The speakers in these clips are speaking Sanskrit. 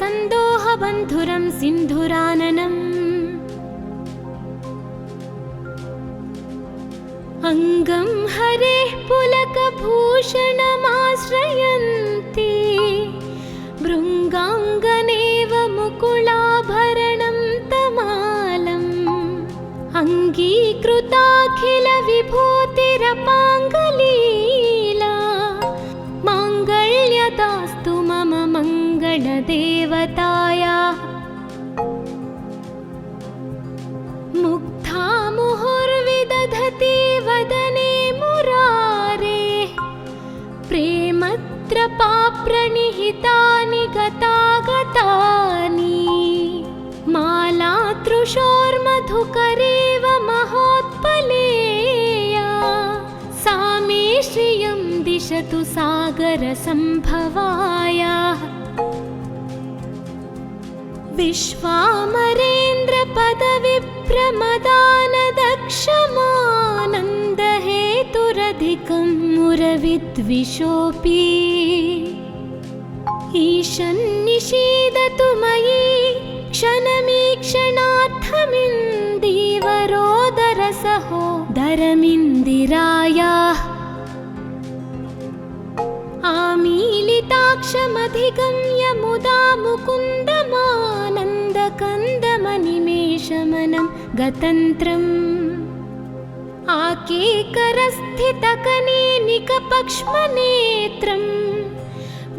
सन्दोहबन्धुरं सिन्धुराननम् अङ्गं हरेः पुलकभूषणमाश्रयन्ति भृङ्गाङ्गनेव मुकुलाभरणं तमालम् अङ्गीकृताखिलविभूतिरपाङ्गलीला माङ्गल्यदास्तु मम मङ्गलदेवतायाः मुग्धा मुहुर्विदधति वदने मुरारेः प्रेमत्रपाप्रणिहितानि गतागतानि मालातृशोर्मधुकरेव महोत्पलेया सा मे श्रियं दिशतु सागरसम्भवायाः विश्वामरेन्द्रपदविप्रमदानदक्षमानन्दहेतुरधिकं मुरविद्विषोऽपि ईशन्निषीदतु मयि क्षणमीक्षणार्थमिन्दीवरोदरसहोदरमिन्दिरायाः आमीलिताक्षमधिगम्य मुदा मुकुन्दमानन्दकन्दमनिमेषमनं गतन्त्रम् आकेकरस्थितकनेनिकपक्ष्मनेत्रम्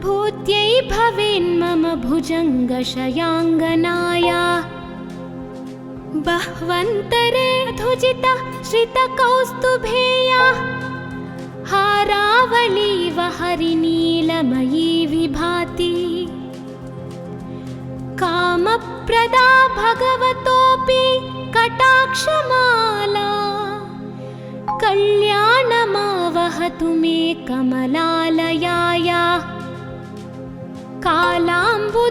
भूत्यै भवेन्मम भुजङ्गशयाङ्गनाया बह्वन्तरे धुजिता श्रितकौस्तुभेया हारावलीव हरिनीलमयी विभाति कामप्रदा भगवतोऽपि कटाक्षमाला कल्याणमावहतु मे कमलालयाया कालाम्बुदालिललितो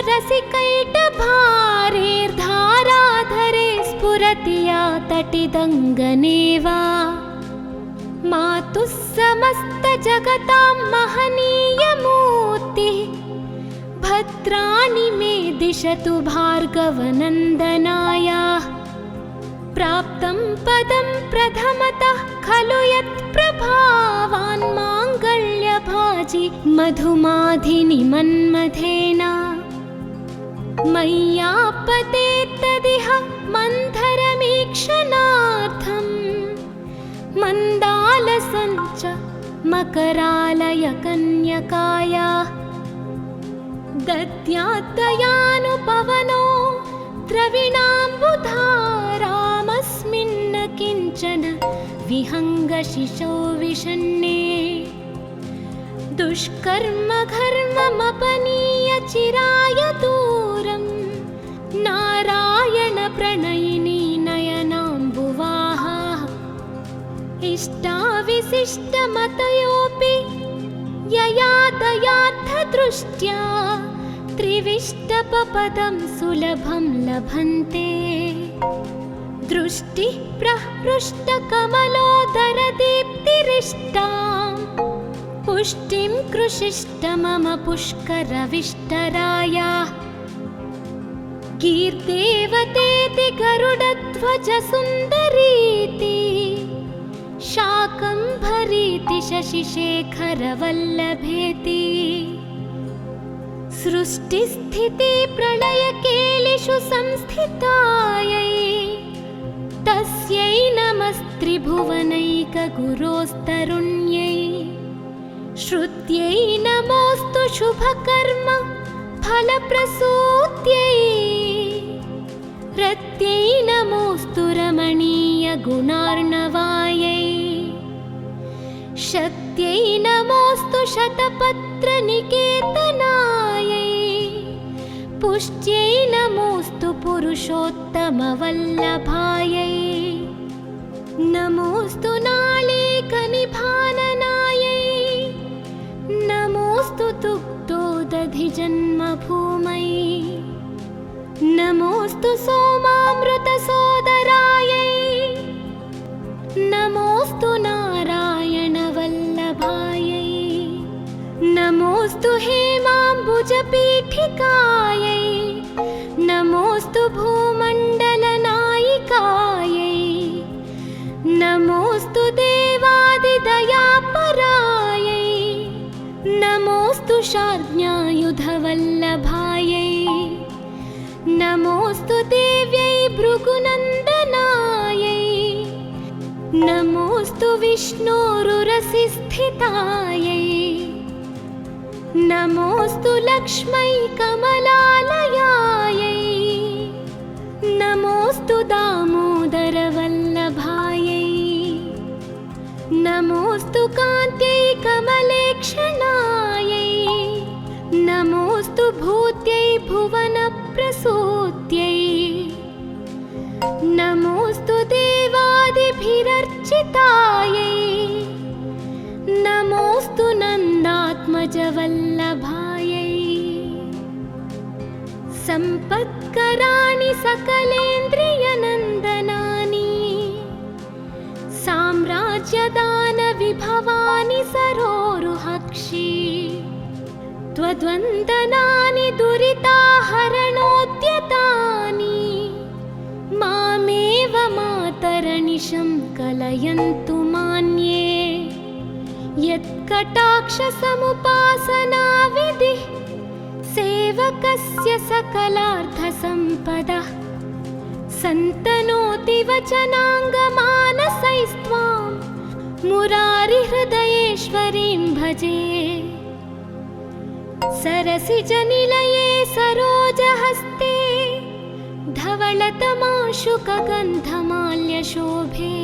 रसिकैटभारेर्धाराधरे स्फुरति या तटिदङ्गनेव मातुः समस्तजगतां महनीयमूर्तिः भद्राणि मे दिशतु भार्गवनन्दनाया प्राप्तं पदं प्रथमतः खलु यत्प्रभावान् माङ्गल्यभाजि मधुमाधिनि मन्मथेन मय्यापतेत्तदिह मन्थरमीक्षणार्थम् मन्दालसञ्च मकरालयकन्यकाया दद्याद्दयानुपवनो द्रविणाम्बुधारामस्मिन्न किञ्चन विहङ्गशिशौ विषण्णे दुष्कर्म घर्ममपनीय चिराय दूरं नारायण प्रणयिनी नयनाम्बुवाहा इष्टाविशिष्टमतयोऽपि यया दयार्थदृष्ट्या त्रिविष्टपपदं सुलभं लभन्ते दृष्टिः प्रहृष्टकमलोदरदीप्तिरिष्टां पुष्टिं कृषिष्ट मम पुष्करविष्टराया कीर्देवतेति गरुडध्वजसुन्दरीति शाकम्भरीति शशिशेखरवल्लभेति सृष्टिस्थितिप्रलयकेलिषु संस्थितायै तस्यै नमस्त्रिभुवनैकगुरोस्तरुण्यै श्रुत्यै नमोऽस्तु शुभकर्म फलप्रसूत्यै रत्यै नमोऽस्तु रमणीयगुणार्णवायै शक्त्यै नमोऽस्तु शतपत्रनिकेतनायै पुष्ट्यै नमोऽस्तु पुरुषोत्तमवल्लभायै नमोऽस्तु नालीकनिभाननायै नमोऽस्तु दुग्धोदधिजन्मभूमयै नमोऽस्तु सोमामृतसोदरायै नमोऽस्तु नारायणवल्लभायै नमो नमोऽस्तु हेमाम्बुजपीठिकायै नमोऽस्तु भूमण्डलनायिकायै नमोऽस्तु देवादिदयापरायै नमोऽस्तु शार्ङ्ग्यायुधवल्लभायै नमोऽस्तु देव्यै भृगुनन्दनायै नमोऽस्तु विष्णोरुरसिस्थितायै नमोऽस्तु लक्ष्मै कमलालयायै नमोऽस्तु दामोदरवल्लभायै नमोऽस्तु कान्त्यै कमलेक्षणायै नमोऽस्तु भूत्यै भुवनप्रसूत्यै नमोऽस्तु देवादिभिरर्चितायै नमोऽस्तु नन्दात्मजवल्लभायै सम्पत्कराणि सकलेन्द्रियनन्दनानि साम्राज्यदानविभवानि सरोरुहक्षि त्वद्वन्दनानि दुरिताहरणोद्यतानि मामेव मातरनिशं कलयन्तु मान्ये यत्कटाक्षसमुपासनाविधिः सेवकस्य सकलार्थसम्पदः सन्तनोति वचनाङ्गमानसैस्त्वां मुरारिहृदयेश्वरीं भजे सरसिजनिलये सरोजहस्ते धवलतमाशुकगन्धमाल्यशोभे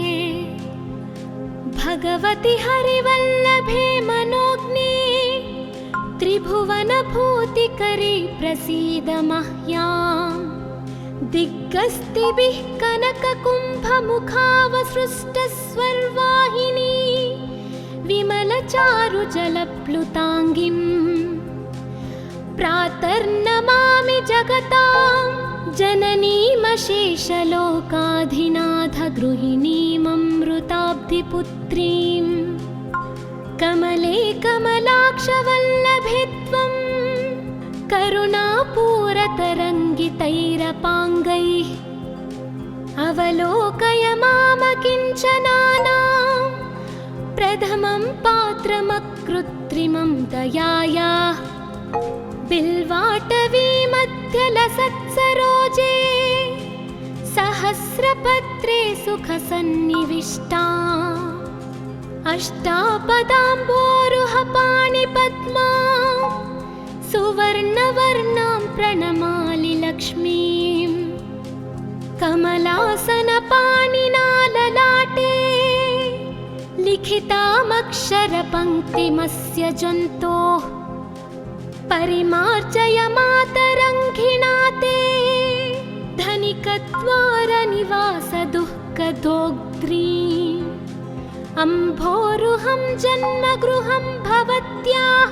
भगवति हरिवल्लभे मनोज्ञे त्रिभुवनभूतिकरी प्रसीद मह्याम् दिग्गस्तिभिः कनककुम्भमुखावसृष्टस्वर्वाहिनी विमलचारुजलप्लुताङ्गिम् प्रातर्नमामि जगतां जननीमशेषलोकाधिनाथगृहिणीममृताब्धिपुत्रीं कमले कमलाक्षवल्लभे त्वं करुणापूरतरङ्गितैरपाङ्गैः अवलोकय मामकिञ्चनानां प्रथमं पात्रमकृत्रिमं दयायाः बिल्वाटवीमध्यलसत्सरोजे सहस्रपत्रे सुखसन्निविष्टा अष्टापदाम्बोरुहपाणिपद्मा सुवर्णवर्णां प्रणमामि लक्ष्मीं कमलासनपाणिना ललाटे लिखितामक्षरपङ्क्तिमस्य जन्तोः परिमार्जय मातरङ्घिणा ते धनिकद्वारनिवासदुःखदोग्ध्रीम् अम्भोरुहं जन्मगृहं भवत्याः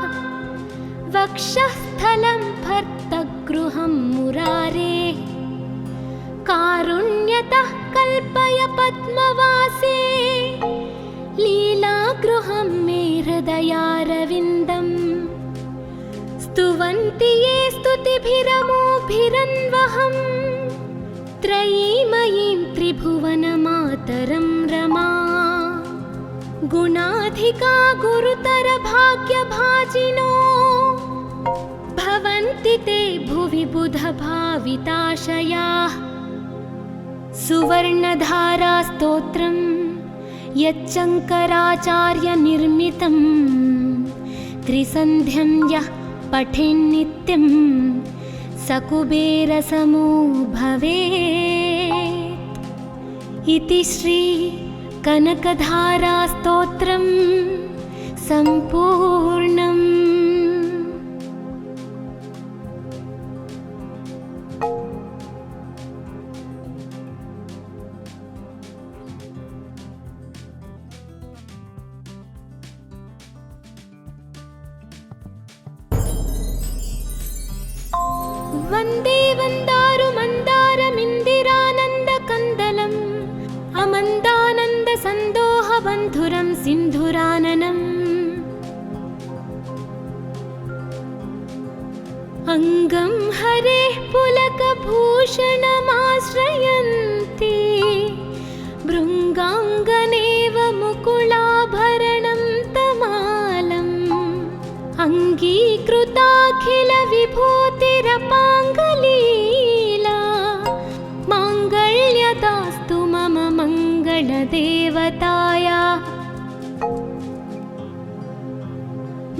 वक्षःस्थलं भर्तगृहं मुरारेः कारुण्यतः कल्पय पद्मवासे लीलागृहं मे हृदयारविन्दम् स्तुवन्ति ये स्तुतिभिरमोभिरन्वहं त्रयीमयीं त्रिभुवनमातरं रमा गुणाधिका गुरुतरभाग्यभाजिनो भवन्ति ते भुवि बुधभाविताशयाः सुवर्णधारास्तोत्रं यच्चङ्कराचार्यनिर्मितं त्रिसन्ध्यं यः पठेन्नित्यं सकुबेरसमो भवेत् इति श्री कनकधारास्तोत्रं सम्पूर्णम्। वन्दे वन्दारुमन्दारमिन्दिरानन्दकन्दलम् अमन्दानन्दसन्दोहबन्धुरं सिन्धुराननम् अङ्गं हरेः पुलकभूषणमाश्रयन्ति भृङ्गाङ्गनेव मुकुलाभरणं तमालम् अङ्गीकृताखिलविभूतिरपाङ्गलीला माङ्गल्यदास्तु मम मङ्गलदेवतायाः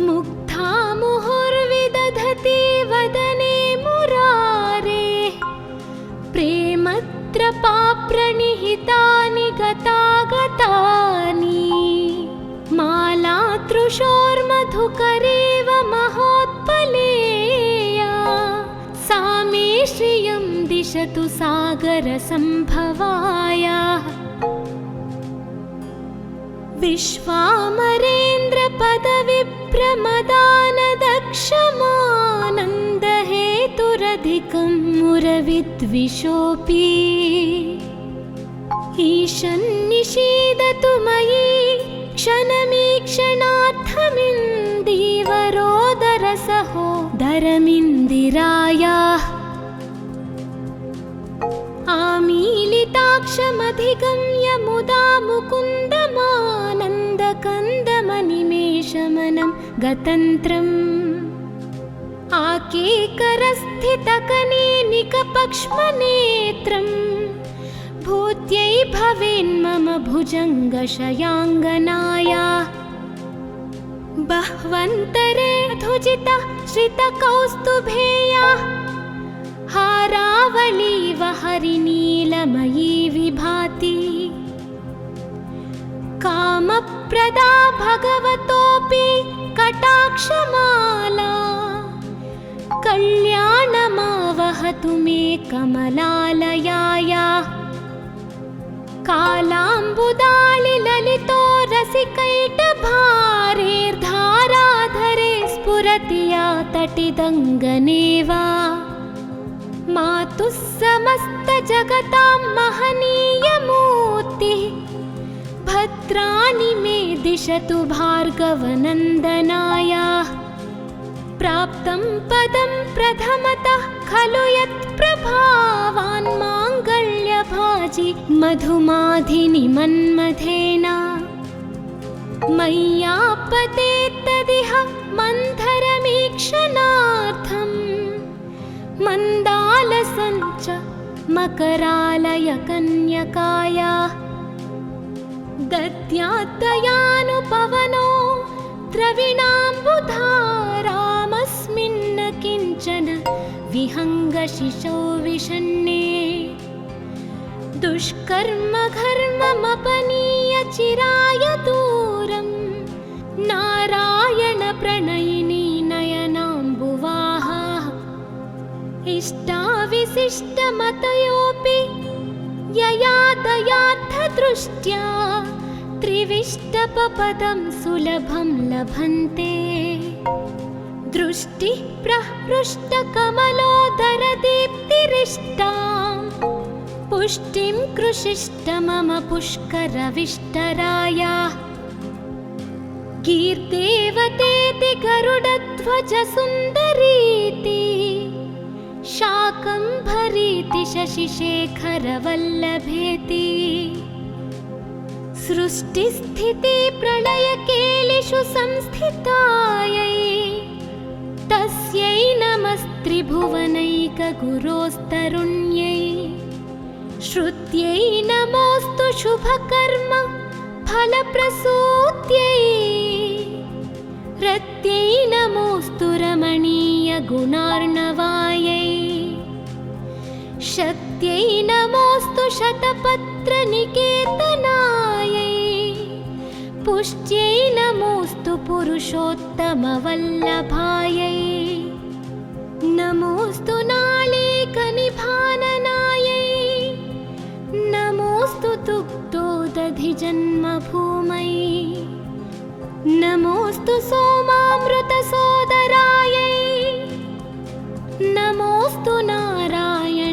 मुग्धा मुहुर्विदधति वदने मुरारेः प्रेमत्रपाप्रणिहितानि गतागतानि मालातृशोर्मधुकरेव महोत्पलेया सा मे श्रियं दिशतु सागरसम्भवायाः विश्वामरेन्द्रपदविप्रमदानदक्षमानन्दहेतुरधिकं मुरविद्विषोऽपि ईशन्निषीदतु मयि क्षणमीक्षणार्थमिन्दीवरोदरसहोदरमिन्दिरायाः आमीलिताक्षमधिगम्य मुदा मुकुन्दमानन्दकन्दमनिमेषमनं गतन्त्रम् आकेकरस्थितकनेनिकपक्ष्मनेत्रम् भूत्यै भवेन्मम भुजङ्गशयाङ्गनायाः बह्वन्तरे धुजिता श्रितकौस्तुभेयाः हारावलीव हरिनीलमयी विभाति कामप्रदा भगवतोऽपि कटाक्षमाला कल्याणमावहतु मे कमलालयायाः कालाम्बुदालिललितो रसिकैटभारेर्धाराधरे स्फुरति या तटिदङ्गनेव मातुः समस्तजगतां महनीयमूर्तिः भद्राणि मे दिशतु भार्गवनन्दनायाः प्राप्तं पदं प्रथमतः खलु यत्प्रभावान् माङ्गल्यभाजि मधुमाधिनि मन्मथेन मय्यापतेत्तदिह मन्थरमीक्षणार्थम् मन्दालसञ्च मकरालयकन्यकायाः दद्याद्दयानुपवनो द्रविणाम्बुधारामस्मिन् किञ्चन विहङ्गशिशौ विषण्णे दुष्कर्मघर्ममपनीय चिराय दूरं नारायणप्रणयिनी नयनाम्बुवाहाः इष्टाविशिष्टमतयोऽपि यया दयार्थदृष्ट्या त्रिविष्टपपदं सुलभं लभन्ते दृष्टिः प्रहृष्टकमलोदरदीप्तिरिष्टां पुष्टिं कृषिष्ट मम पुष्करविष्टरायाः कीर्देवतेति गरुडध्वजसुन्दरीति शाकम्भरीति शशिशेखरवल्लभेति सृष्टिस्थितिप्रलयकेलिषु संस्थितायै तस्यै नमस्त्रिभुवनैकगुरोस्तरुण्यै श्रुत्यै नमोऽस्तु शुभकर्म फलप्रसूत्यै रत्यै नमोऽस्तु रमणीयगुणार्णवायै शक्त्यै नमोऽस्तु शतपत्रनिकेतनायै पुष्ट्यै नमोऽस्तु पुरुषोत्तमवल्लभायै नमोऽस्तु नालीकनिभाननायै नमोऽस्तु दुग्धोदधिजन्मभूमै नमोऽस्तु सोमामृतसोदरायै नमोऽस्तु नारायणवल्लभायै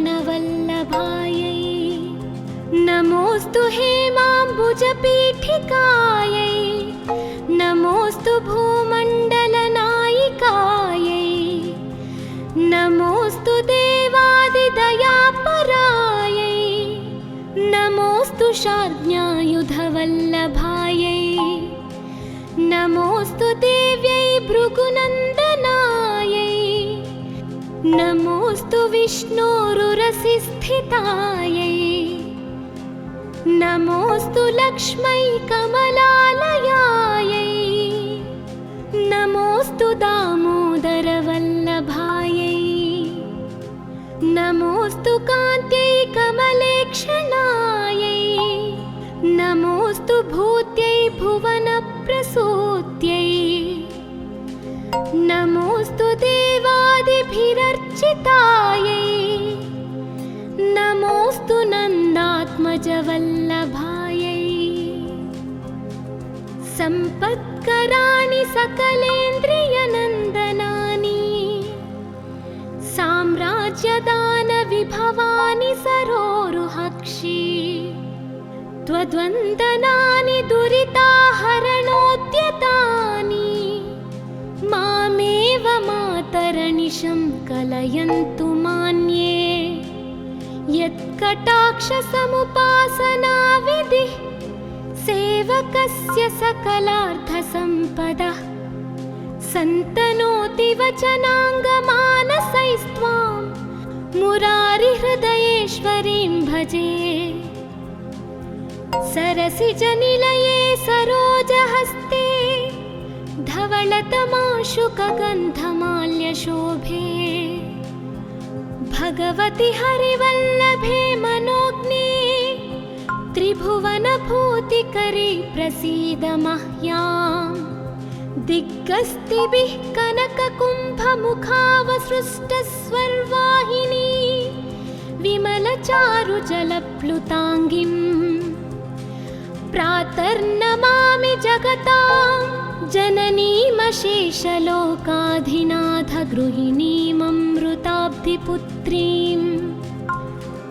नमोऽस्तु हेमाम्बुजपीठिकायै नमोऽस्तु भूमण्डलनायिकायै वल्लभायै नमोऽस्तु देव्यै भृगुनन्दनायै नमोऽस्तु विष्णोरुरसिस्थितायै नमोऽस्तु लक्ष्मै कमलालयायै नमोऽस्तु दामोदरवल्लभायै नमोऽस्तु कान्त्यै कमलेक्षणायै नमोऽस्तु भूत्यै भुवनप्रसूत्यै नमोऽस्तु देवादिभिरर्चितायै नमोऽस्तु नन्दात्मजवल्लभायै सम्पत्कराणि सकलेन्द्रियनन्दनानि साम्राज्यदानविभवानि सरोरुहक्षि त्वद्वन्दनानि दुरिताहरणोद्यतानि मामेव मातरनिशं कलयन्तु मान्ये यत्कटाक्षसमुपासनाविधिः सेवकस्य सकलार्थसम्पदः सन्तनोति वचनाङ्गमानसैस्त्वां मुरारिहृदयेश्वरीं भजे सरसिजनिलये सरोजहस्ते धवलतमाशुकगन्धमाल्यशोभे भगवति हरिवल्लभे मनोज्ञे त्रिभुवनभूतिकरी प्रसीद मह्याम् दिग्गस्तिभिः कनककुम्भमुखावसृष्टस्वर्वाहिनी विमलचारुजलप्लुताङ्गिम् प्रातर्नमामि जगतां जननीमशेषलोकाधिनाथगृहिणीममृताब्धिपुत्रीं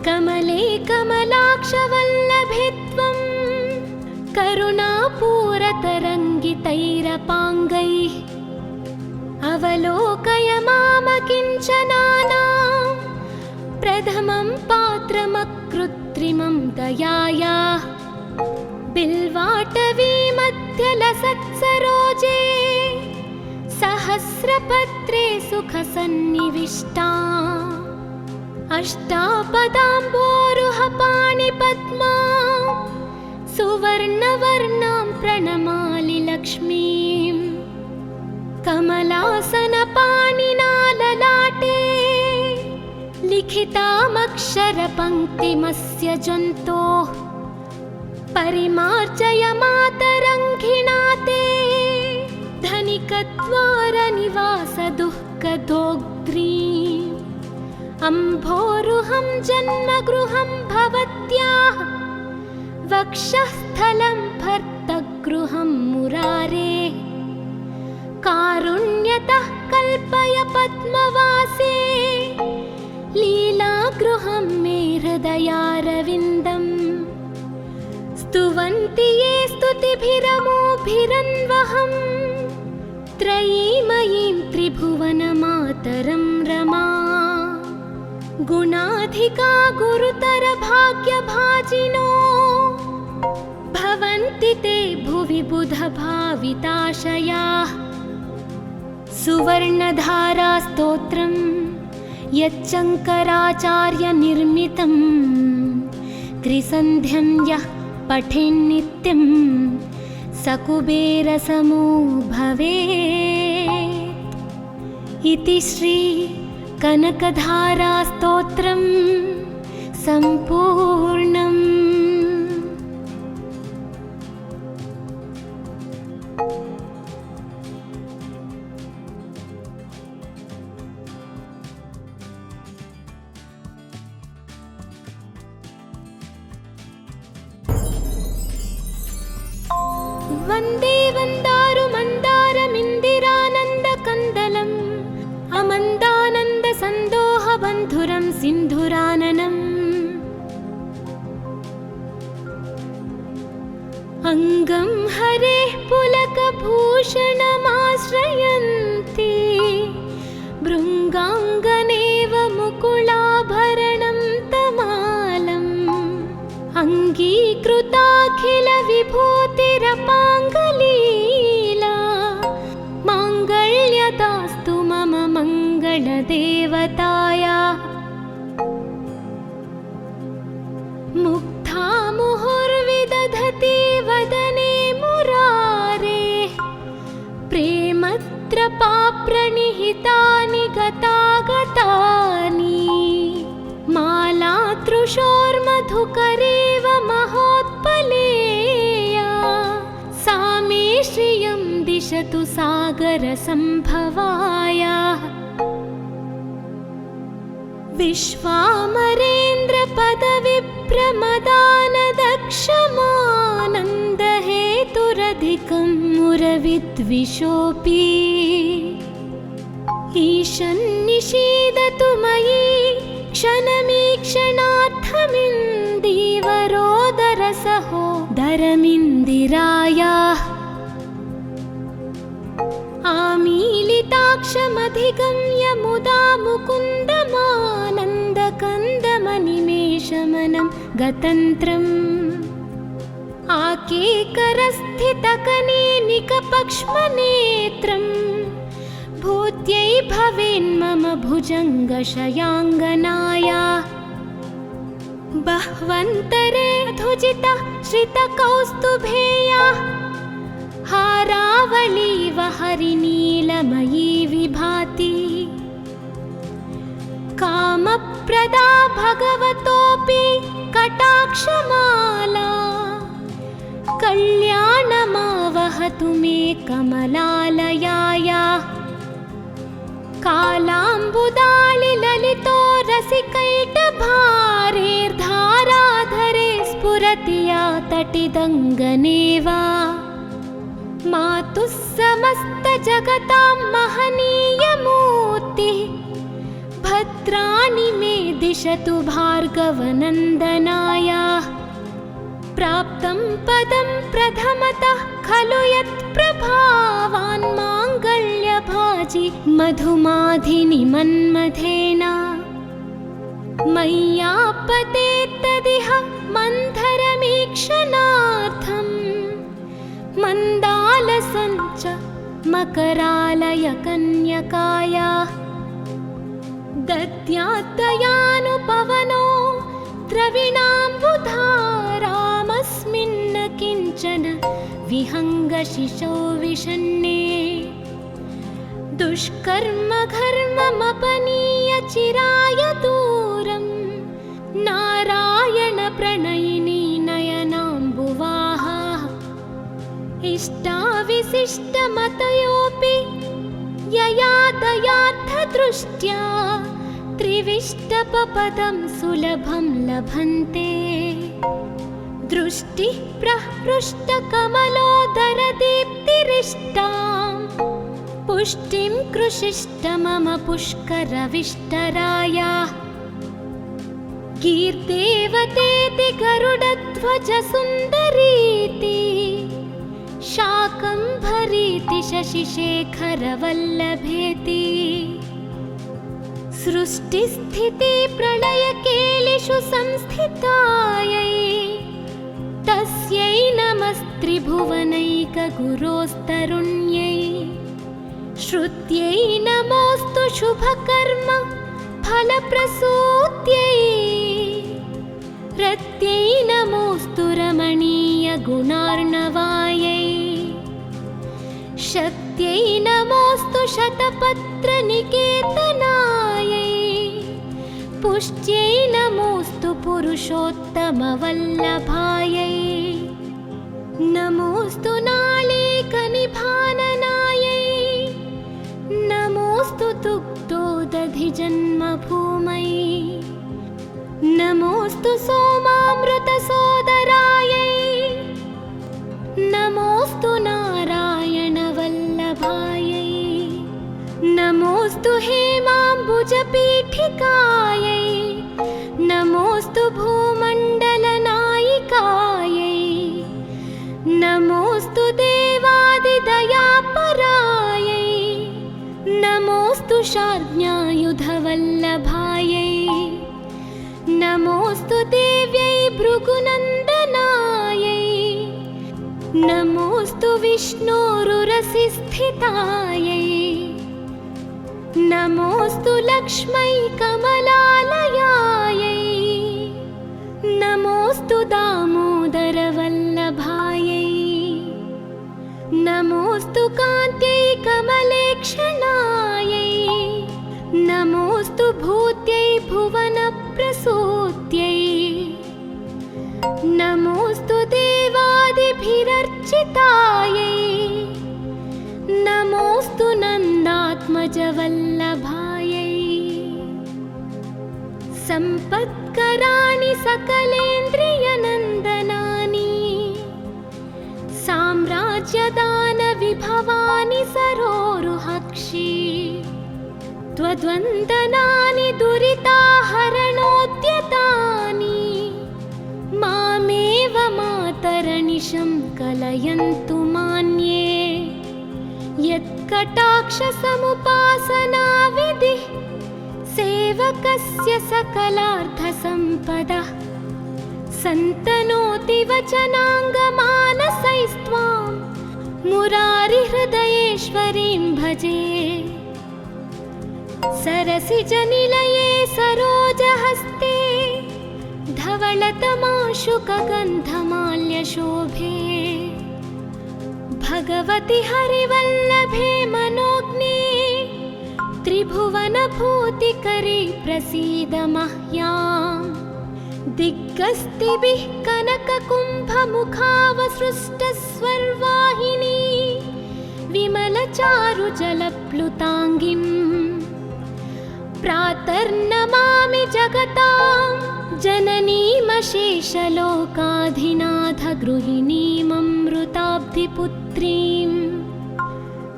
कमले कमलाक्षवल्लभे त्वं करुणापूरतरङ्गितैरपाङ्गैः अवलोकय मामकिञ्चनानां प्रथमं पात्रमकृत्रिमं दयायाः बिल्वाटवीमध्यलसत्सरोजे सहस्रपत्रे सुखसन्निविष्टा अष्टापदाम्बोरुहपाणिपद्मा सुवर्णवर्णां प्रणमामि लक्ष्मीं कमलासनपाणिना ललाटे लिखितामक्षरपङ्क्तिमस्य जन्तोः परिमार्जय मातरङ्घिणा ते धनिकद्वारनिवासदुःखदोग्ध्रीम् अम्भोरुहं जन्मगृहं भवत्याः वक्षःस्थलं भर्तगृहं मुरारेः कारुण्यतः कल्पय पद्मवासे लीलागृहं मे हृदयारविन्दम् स्तुवन्ति ये स्तुतिभिरमोभिरन्वहं त्रयीमयीं त्रिभुवनमातरं रमा गुणाधिका गुरुतरभाग्यभाजिनो भवन्ति ते भुवि बुधभाविताशयाः सुवर्णधारास्तोत्रं यच्चङ्कराचार्यनिर्मितं त्रिसन्ध्यं यः पठेन्नित्यं स कुबेरसमो भवेत् इति श्री कनकधारास्तोत्रं सम्पूर्णम्। वन्दे वन्दारुमन्दारमिन्दिरानन्दकन्दलम् अमन्दानन्दसन्दोहबन्धुरं सिन्धुराननम् अङ्गं हरेः पुलकभूषणमाश्रयन्ति भृङ्गाङ्गनेव मुकुलाभरणं तमालम् अङ्गीकृताखिलवि विभूतिरपाङ्गलीला माङ्गल्यदास्तु मम मङ्गलदेवतायाः मुग्धा मुहुर्विदधति वदने मुरारेः प्रेमत्रपाप्रणिहितानि गतागतानि मालातृशोर्मधुकरेव महोत्पलेया सा मे श्रियं दिशतु सागरसम्भवायाः विश्वामरेन्द्रपदविप्रमदानदक्षमानन्दहेतुरधिकं मुरविद्विषोऽपि ईशन्निषीदतु मयि क्षणमीक्षणार्थमिन्दीवरोदरसहोदरमिन्दिरायाः आमीलिताक्षमधिगम्य मुदा मुकुन्दमानन्दकन्दमनिमेषमनं गतन्त्रम् आकेकरस्थितकनेनिकपक्ष्मनेत्रम् भूत्यै भवेन्मम भुजङ्गशयाङ्गनायाः बह्वन्तरे धुजिता श्रितकौस्तुभेयाः हारावलीव हरिनीलमयी विभाति कामप्रदा भगवतोऽपि कटाक्षमाला कल्याणमावहतु मे कमलालयायाः कालाम्बुदालिललितो रसिकैटभारेर्धाराधरे स्फुरति या तटिदङ्गनेव मातुः समस्तजगतां महनीयमूर्तिः भद्राणि मे दिशतु भार्गवनन्दनायाः प्राप्तं पदं प्रथमतः खलु यत्प्रभावान् माङ्गल्यभाजि मधुमाधिनि मन्मथेन मय्यापतेत्तदिह मन्थरमीक्षणार्थम् मन्दालसञ्च मकरालयकन्यकायाः दद्यात्तयानुपवनो द्रविणाम्बुधारामस्मिन्न किञ्चन विहङ्गशिशौ विषण्णे दुष्कर्म घर्ममपनीय चिराय दूरं नारायण प्रणयिनी नयनाम्बुवाहाः इष्टाविशिष्टमतयोऽपि यया दयार्थदृष्ट्या त्रिविष्टपपदं सुलभं लभन्ते दृष्टिः प्रहृष्टकमलोदरदीप्तिरिष्टां पुष्टिं कृषिष्ट मम पुष्करविष्टरायाः कीर्देवतेति गरुडध्वजसुन्दरीति शाकम्भरीति शशिशेखरवल्लभेति सृष्टिस्थितिप्रलयकेलिषु संस्थितायै तस्यै नमस्त्रिभुवनैकगुरोस्तरुण्यै श्रुत्यै नमोऽस्तु शुभकर्म फलप्रसूत्यै रत्यै नमोऽस्तु रमणीयगुणार्णवायै शक्त्यै नमोऽस्तु शतपत्रनिकेतनायै पुष्ट्यै नमोऽस्तु पुरुषोत्तमवल्लभायै नमोऽस्तु नालीकनिभाननायै नमोऽस्तु दुग्धोदधिजन्मभूमै नमोऽस्तु सोमामृतसोदरायै नमोऽस्तु नारायणवल्लभायै नमोऽस्तु हेमाम्बुजपीठिकायै नमोऽस्तु भूमण्डलनायिकायै नमोऽस्तु देवादिदयापरायै नमोऽस्तु शार्ङ्ग्यायुधवल्लभायै नमोऽस्तु देव्यै भृगुनन्दनायै नमोऽस्तु विष्णोरुरसि स्थितायै नमोऽस्तु लक्ष्मै कमलालयायै नमोऽस्तु दामोदरवल्लभायै नमोऽस्तु कान्त्यै कमलेक्षणायै नमोऽस्तु भूत्यै भुवनप्रसूत्यै नमोऽस्तु देवादिभिरर्चितायै नमोऽस्तु नन्दात्मजवल्लभायै सम्पत्कराणि सकलेन्द्रियनन्दनानि साम्राज्यदानविभवानि सरोरुहक्षि त्वद्वन्दनानि दुरिताहरणोद्यतानि मामेव मातरनिशं कलयन्तु मान्ये यत्कटाक्षसमुपासनाविधिः सेवकस्य सकलार्थसम्पदः सन्तनोति वचनाङ्गमानसैस्त्वां मुरारिहृदयेश्वरीं भजे सरसिजनिलये सरोजहस्ते धवलतमाशुकगन्धमाल्यशोभे भगवति हरिवल्लभे मनोज्ञे त्रिभुवनभूतिकरी प्रसीद मह्याम् दिग्गस्तिभिः कनककुम्भमुखावसृष्टस्वर्वाहिनी विमलचारुजलप्लुताङ्गिम् प्रातर्नमामि जगतां जननीमशेषलोकाधिनाथगृहिणीममृताब्धिपुत्रीं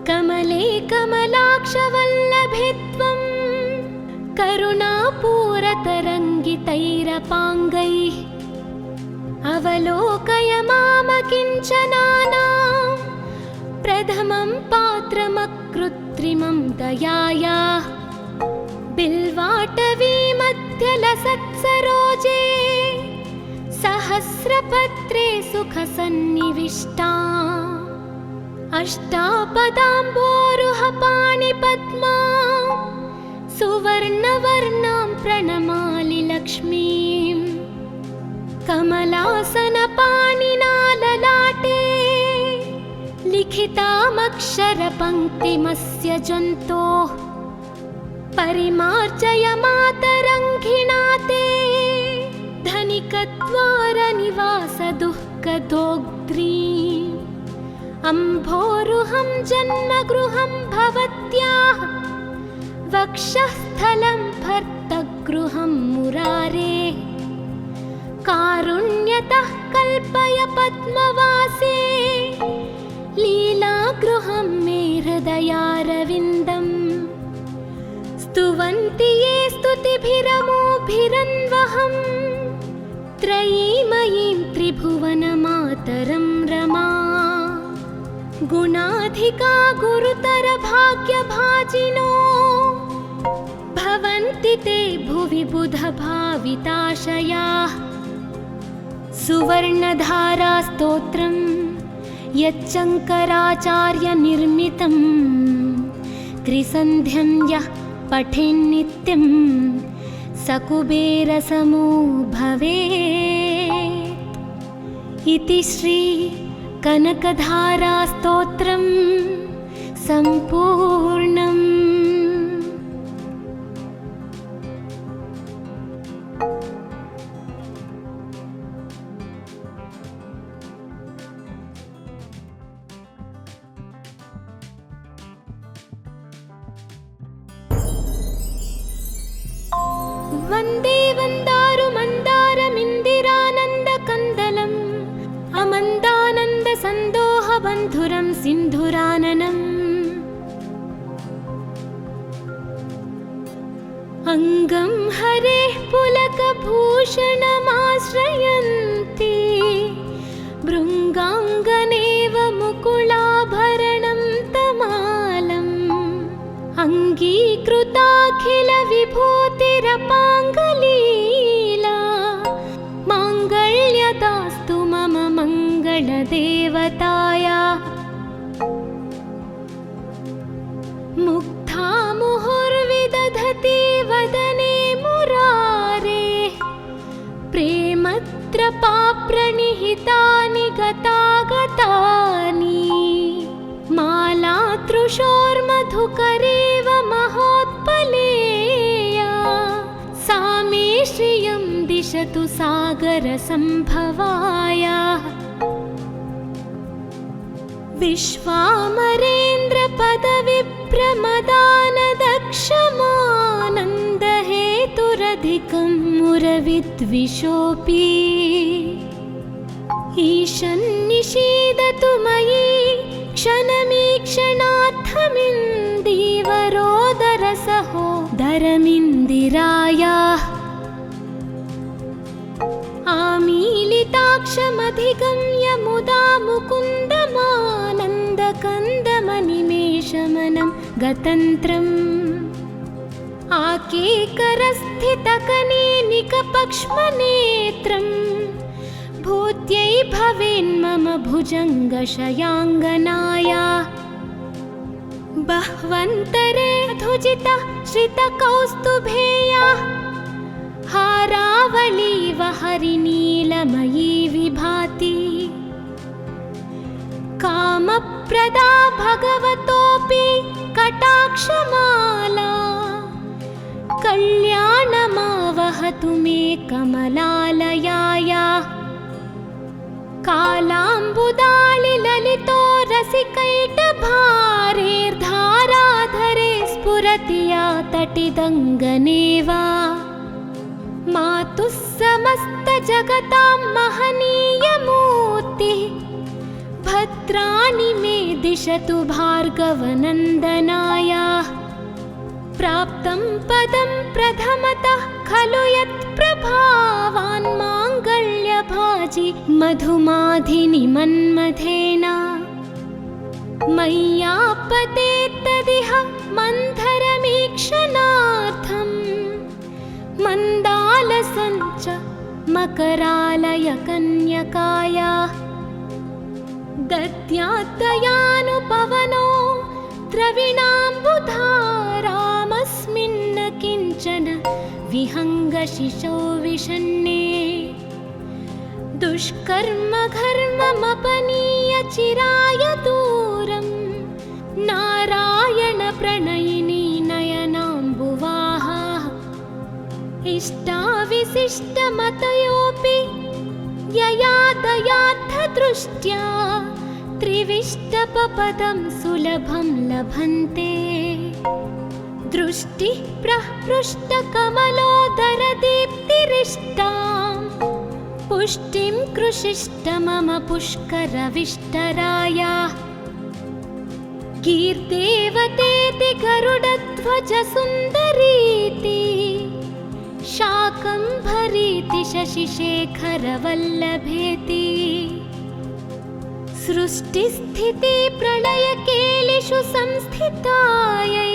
कमले कमलाक्षवल्लभे त्वं करुणापूरतरङ्गितैरपाङ्गैः अवलोकय मामकिञ्चनानां प्रथमं पात्रमकृत्रिमं दयायाः बिल्वाटवीमध्यलसत्सरोजे सहस्रपत्रे सुखसन्निविष्टा अष्टापदाम्बोरुहपाणिपद्मा सुवर्णवर्णां प्रणमामि लक्ष्मीम् कमलासनपाणिना ललाटे लिखितामक्षरपङ्क्तिमस्य जन्तोः परिमार्जय मातरङ्घिणा ते धनिकद्वारनिवासदुःखदोग्ध्रीम् अम्भोरुहं जन्मगृहं भवत्याः वक्षःस्थलं भर्तगृहं मुरारेः कारुण्यतः कल्पय पद्मवासे लीलागृहं मे हृदयारविन्दम् स्तुवन्ति ये स्तुतिभिरमोभिरन्वहं त्रयीमयीं त्रिभुवनमातरं रमा गुणाधिका गुरुतरभाग्यभाजिनो भवन्ति ते भुवि बुधभाविताशयाः सुवर्णधारास्तोत्रं यच्चङ्कराचार्यनिर्मितं त्रिसन्ध्यं यः पठेन्नित्यं सकुबेरसमो भवेत् इति श्री कनकधारास्तोत्रं सम्पूर्णम्। वन्दे वन्दारुमन्दारमिन्दिरानन्दकन्दलम् अमन्दानन्दसन्दोहबन्धुरं सिन्धुराननम् अङ्गं हरेः पुलकभूषणमाश्रयन्ति भृङ्गाङ्गनेव मुकुलाभरणं तमालम् अङ्गीकृताखिलविभूतिरपाङ्गलीला माङ्गल्यदास्तु मम मङ्गलदेवता मधुकरेव महोत्पलेया सा मे श्रियं दिशतु सागरसम्भवाया विश्वामरेन्द्रपदविप्रमदानदक्षमानन्दहेतुरधिकं मुरविद्विषोऽपि ईशन्निषीदतु मयि क्षणमीक्षणार्थमिन्दीवरोदरसहोदरमिन्दिरायाः आमीलिताक्षमधिगम्य मुदा मुकुन्दमानन्दकन्दमनिमेषमनं गतन्त्रम् आकेकरस्थितकनेनिकपक्ष्मनेत्रम् भूत्यै भवेन्मम भुजङ्गशयाङ्गनाया बह्वन्तरे धुजिता श्रितकौस्तुभेया हारावलीव हरिनीलमयी विभाति कामप्रदा भगवतोऽपि कटाक्षमाला कल्याणमावहतु मे कमलालयाया कालाम्बुदालिललितो रसिकैटभारेर्धाराधरे स्फुरति या तटिदङ्गनेव मातुः समस्तजगतां महनीयमूर्तिः भद्राणि मे दिशतु भार्गवनन्दनाया प्राप्तं पदं प्रथमतः खलु यत्प्रभावान् माङ्गल्यभाजि मधुमाधिनि मन्मथेन मय्यापतेत्तदिह मन्थरमीक्षणार्थम् मन्दालसञ्च मकरालयकन्यकाया दद्याद्दयानुपवनो द्रविणाम्बुधारामस्मिन्न किञ्चन विहङ्गशिशौ विषण्णे दुष्कर्म घर्ममपनीय चिराय दूरं नारायण प्रणयिनी नयनाम्बुवाहा इष्टाविशिष्टमतयोऽपि यया दयार्थदृष्ट्या त्रिविष्टपपदं सुलभं लभन्ते दृष्टिः प्रहृष्टकमलोदरदीप्तिरिष्टां पुष्टिं कृषिष्ट मम पुष्करविष्टराया कीर्देवतेति गरुडध्वजसुन्दरीति शाकम्भरीति शशिशेखरवल्लभेति सृष्टिस्थिति प्रलयकेलिषु संस्थितायै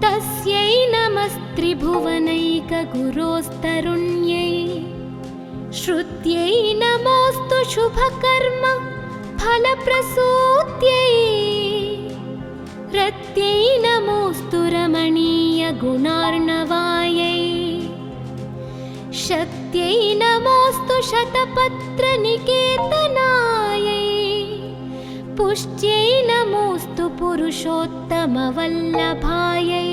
तस्यै नमस्त्रिभुवनैकगुरोस्तरुण्यै श्रुत्यै नमोऽस्तु शुभकर्म फलप्रसूत्यै रत्यै नमोऽस्तु रमणीयगुणार्णवायै शक्त्यै नमोऽस्तु शतपत्रनिकेतनायै पुष्ट्यै नमोऽस्तु पुरुषोत्तमवल्लभायै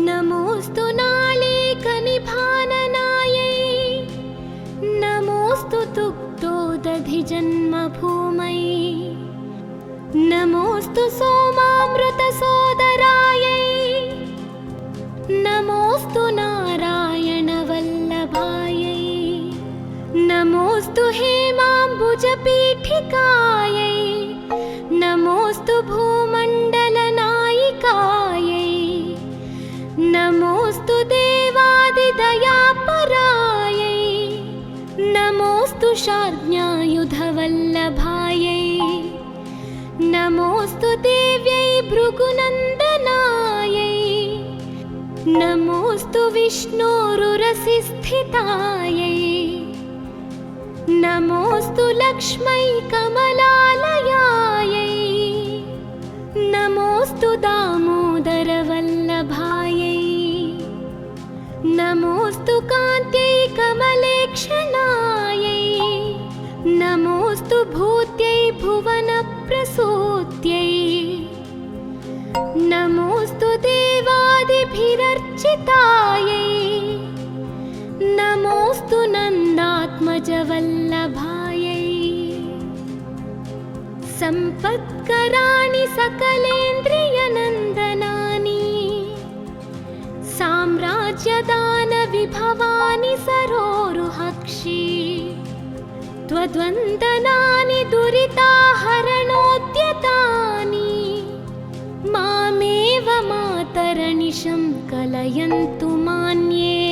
नमोऽस्तु नालीकनिभाननायै नमोऽस्तु दुग्धोदधिजन्मभूमै नमोऽस्तु सोमामृतसोदरायै नमोऽस्तु नारायणवल्लभायै नमोऽस्तु हेमाम्बुजपीठिकायै नमोऽस्तु भूमण्डलनायिकायै नमोऽस्तु देवादिदयापरायै नमोऽस्तु शार्ङ्ग्यायुधवल्लभायै नमोऽस्तु देव्यै भृगुनन्दनायै नमोऽस्तु विष्णोरुरसिस्थितायै नमोऽस्तु लक्ष्मै कमलालयायै नमोऽस्तु दामोदरवल्लभायै नमोऽस्तु कान्त्यै कमलेक्षणायै नमोऽस्तु भूत्यै भुवनप्रसूत्यै दलपत्कराणि सकलेन्द्रियनन्दनानि साम्राज्यदानविभवानि सरोरुहक्षि त्वद्वन्दनानि दुरिताहरणोद्यतानि मामेव मातरनिशं कलयन्तु मान्ये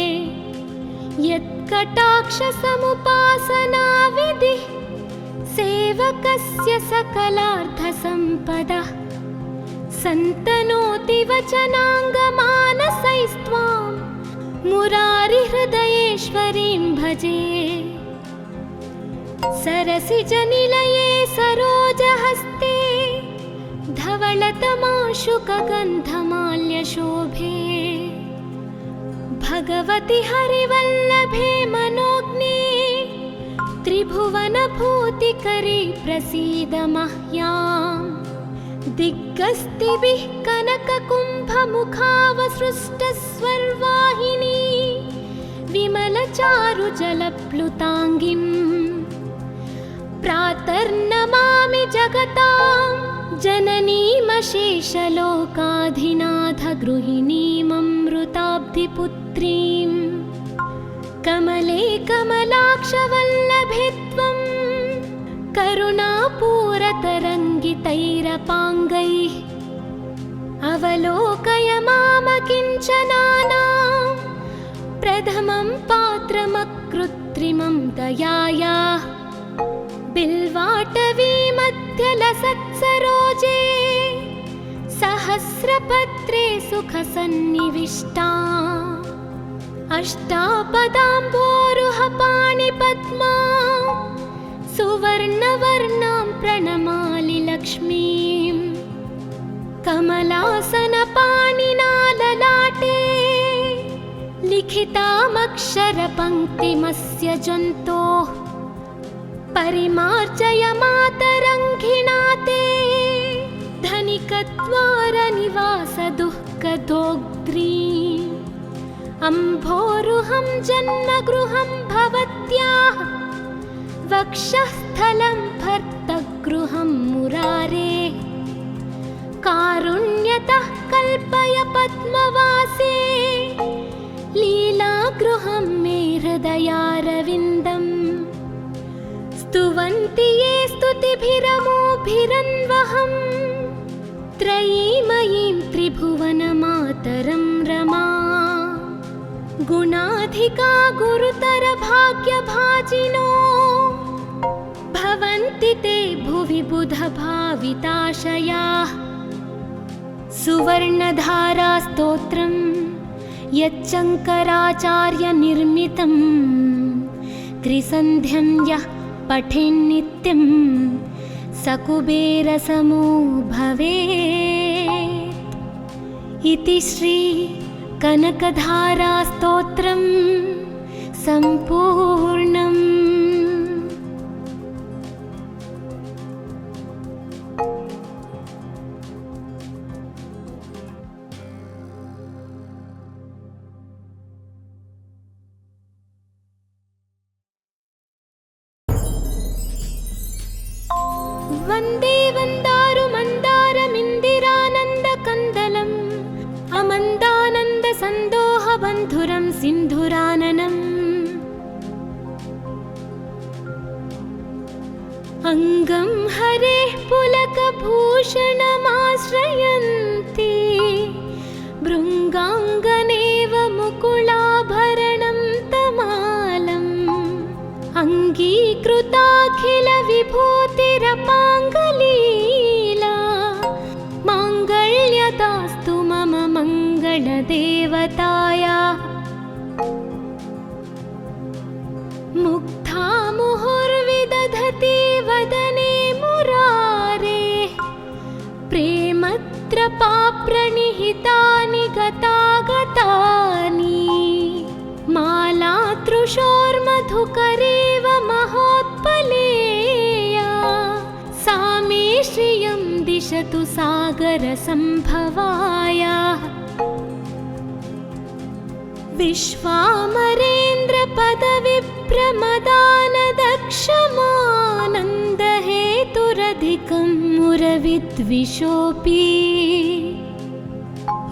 यत्कटाक्षसमुपासनाविधिः सेवकस्य सकलार्थसम्पदः सन्तनोति वचनाङ्गमानसैस्त्वां मुरारिहृदयेश्वरीं भजे। सरसिजनिलये सरोजहस्ते धवलतमाशुकगन्धमाल्यशोभे भगवति हरिवल्लभे मनोज्ञे त्रिभुवनभूतिकरी प्रसीद मह्याम्। दिग्गस्तिभिः कनककुम्भमुखावसृष्टस्वर्वाहिनी विमलचारुजलप्लुताङ्गीं प्रातर्नमामि जगतां जननीमशेषलोकाधिनाथगृहिणीममृताब्धिपुत्रीं। कमले कमलाक्षवल्लभे त्वं करुणापूरतरङ्गितैरपाङ्गैः अवलोकय मामकिञ्चनानां प्रथमं पात्रमकृत्रिमं दयायाः। बिल्वाटवीमध्यलसत्सरोजे सहस्रपत्रे सुखसन्निविष्टा अष्टापदाम्बोरुहपाणिपद्मा सुवर्णवर्णां प्रणमामि लक्ष्मीं। कमलासनपाणिना ललाटे लिखितामक्षरपङ्क्तिमस्य जन्तोः परिमार्जय मातरङ्घिणा ते धनिकद्वारनिवासदुःखदोग्ध्रीम्। अम्भोरुहं जन्मगृहं भवत्याः वक्षःस्थलं भर्तगृहं मुरारे। कारुण्यतः कल्पय पद्मवासे लीलागृहं मे हृदयारविन्दम्। स्तुवन्ति ये स्तुतिभिरमोभिरन्वहं त्रयीमयीं त्रिभुवनमातरं रमा। गुणाधिका गुरुतरभाग्यभाजिनो भवन्ति ते भुवि बुधभाविताशयाः। सुवर्णधारास्तोत्रं यच्चङ्कराचार्यनिर्मितं त्रिसन्ध्यं यः पठेन्नित्यं स कुबेरसमो भवेत्। इति श्री कनकधारास्तोत्रं सम्पूर्णम्। वन्दे वन्दारुमन्दारमिन्दिरानन्दकन्दलम् अमन्दानन्दसन्दोहबन्धुरं सिन्धुराननम्। अङ्गं हरेः पुलकभूषणमाश्रयन्ति भृङ्गाङ्गनेव मुकुलाभरणं तमालम्। अङ्गीकृताखिलविभूतिरपाङ्गलीला माङ्गल्यदास्तु मम मङ्गलदेवतायाः। मुग्धा मुहुर्विदधति वदने मुरारेः प्रेमत्रपाप्रणिहितानि गतागतानि। मालातृशोर्मधुकरेव महोत्पलेया सा मे श्रियं दिशतु सागरसम्भवायाः। विश्वामरेन्द्रपदविप्रमदानदक्षमानन्दहेतुरधिष्ठानकरी अधिकं मुरविद्विषोऽपि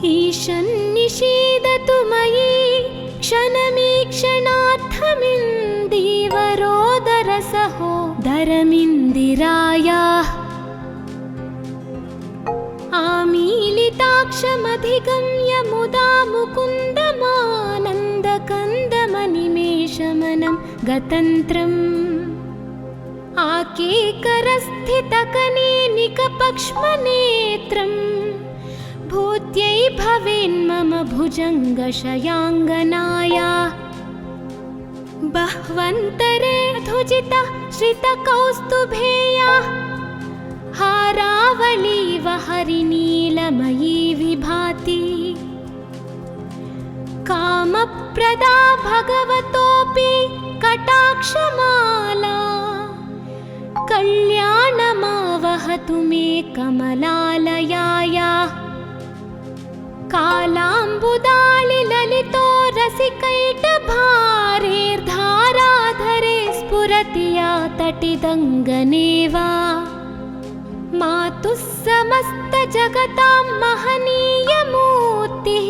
ईशन्निषीदतु मयि क्षणमीक्षणार्थमिन्दीवरोदरसहोदरमिन्दिरायाः आमीलिताक्षमधिगम्य मुदा मुकुन्दमानन्दकन्दमनिमेषमनं गतन्त्रम् आकेकरस्थितकनेनिकपक्ष्मनेत्रम् भूत्यै भवेन्मम भुजङ्गशयाङ्गनाया बह्वन्तरे धुजिता श्रितकौस्तुभेया हारावलीव हरिनीलमयी विभाति कामप्रदा भगवतोऽपि कटाक्षमाला कल्याणमावहतु मे कमलालयाया कालाम्बुदालिललितो रसिकैटभारेर्धाराधरे स्फुरति या तटिदङ्गने वा मातुः समस्तजगतां महनीयमूर्तिः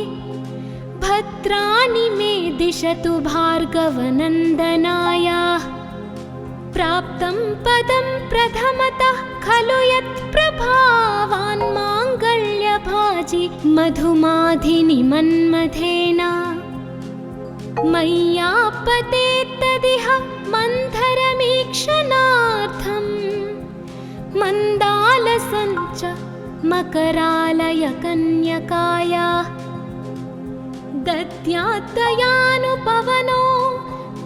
भद्राणि मे दिशतु भार्गवनन्दनाया प्राप्तं पदं प्रथमतः खलु यत्प्रभावान् माङ्गल्यभाजि मधुमाधिनि मन्मथेन मय्यापतेत्तदिह मन्थरमीक्षणार्थम् मन्दालसञ्च मकरालयकन्यकाया दद्यात्तयानुपवनो